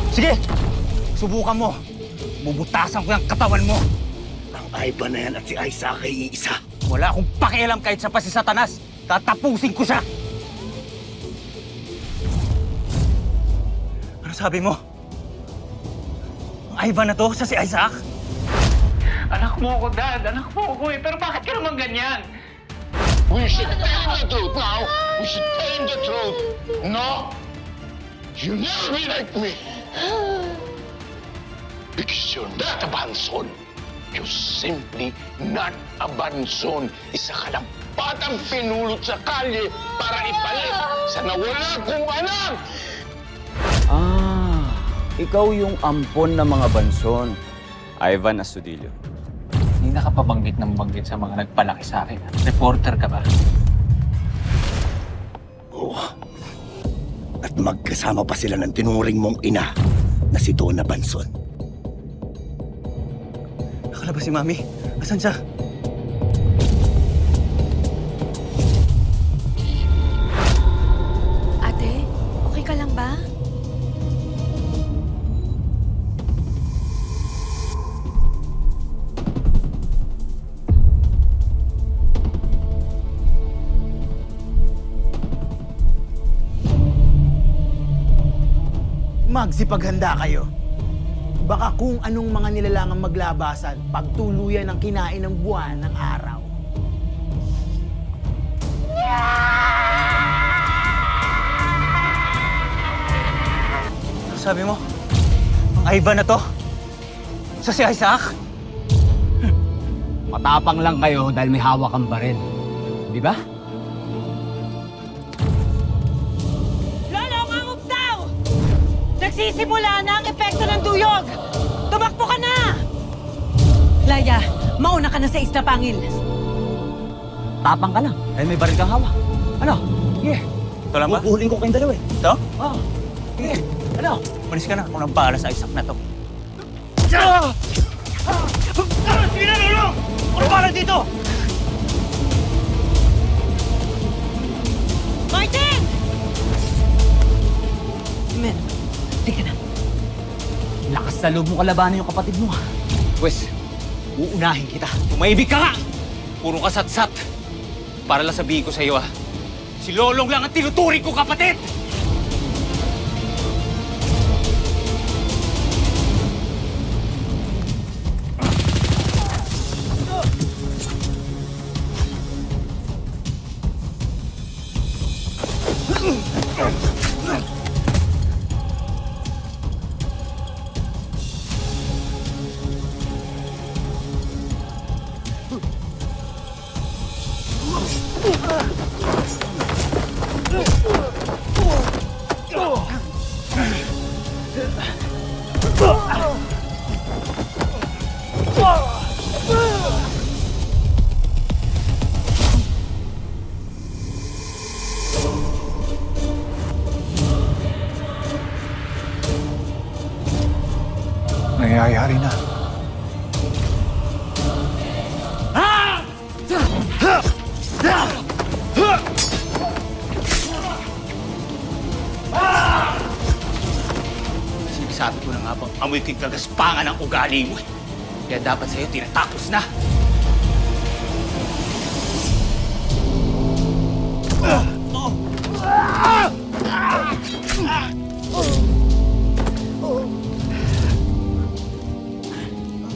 Sige! Subukan mo. Bubutasan ko yung katawan mo. Ang Ivan na yan at si Isaac ay iisa. Wala akong pakialam kahit sa pa si Satanas. Tatapusin ko siya. Ano sabi mo? Ang Ivan na to sa si Isaac? Anak mo ako, Dad. Anak mo ako eh. Pero bakit ka naman ganyan? We should tell the truth now. We should tell the truth. No, you never be like me. Because you're not a Banson. You're simply not a Banson. Isa ka lang batang pinulot sa kalye para ipalit sa nawala kong anak. Ah, ikaw yung ampon ng mga Banson. Ivan Astudillo. Hindi na ka pa banggit sa mga nagpalaki sa akin. Reporter ka ba? Oo. At magkasama pa sila ng tinuring mong ina na si Donna Banson. Nakalabas si Mami. Asan siya? Ate, okay ka lang ba? Magsipaghanda kayo. Baka kung anong mga nilalangang maglabasan, pagtuluyan ng kinain ng buwan ng araw. Ano sabi mo? Ang Ivan na to? Sa si Isaac? Matapang lang kayo dahil may hawak kang baril. Di ba? Lolo, umangog daw! Nagsisimula na ang epekto ng duyog! Tumakbo ka na! Laya, mauna ka na sa Isla Pangil. Tapang ka lang dahil may baril kang hawak. Ano? Sige. Ito lang ba? Bubuling ko kayong dalawa eh. Ito? Oh. Sige. Ano? Malis ka na. Ako nang bahala sa Isaac na to. Sige na, Lolo! Ano bahala dito? Martin! Men, tika na. Lakas sa loob mo kalabanan yung kapatid mo. Pwes, uunahin kita. Tumaibig ka nga! Puro ka sat-sat. Para lang sabihin ko sa iyo, si Lolong lang ang tinuturing ko, kapatid! Nangyayari na. Sinasabi ko na nga bang amoy ko'y kagaspangan ng ugali mo eh. Kaya dapat sa'yo tinatapos na.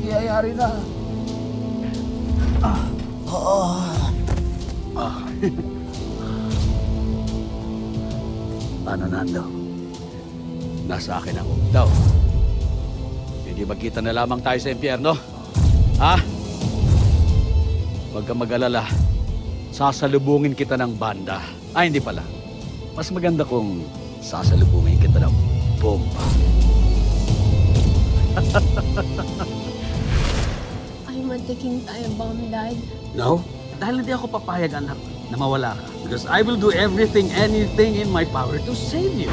Nangyayari na. Paano, Nando? Nasa akin ang daw. Hindi magkita na lamang tayo sa impyerno. Ha? Huwag kang mag-alala. Sasalubungin kita ng banda. Ay, hindi pala. Mas maganda kung sasalubungin kita ng bomba. I'm not taking time bomb, Dad. No? Dahil hindi ako papayag, anak, na mawala ka. Because I will do everything, anything in my power to save you.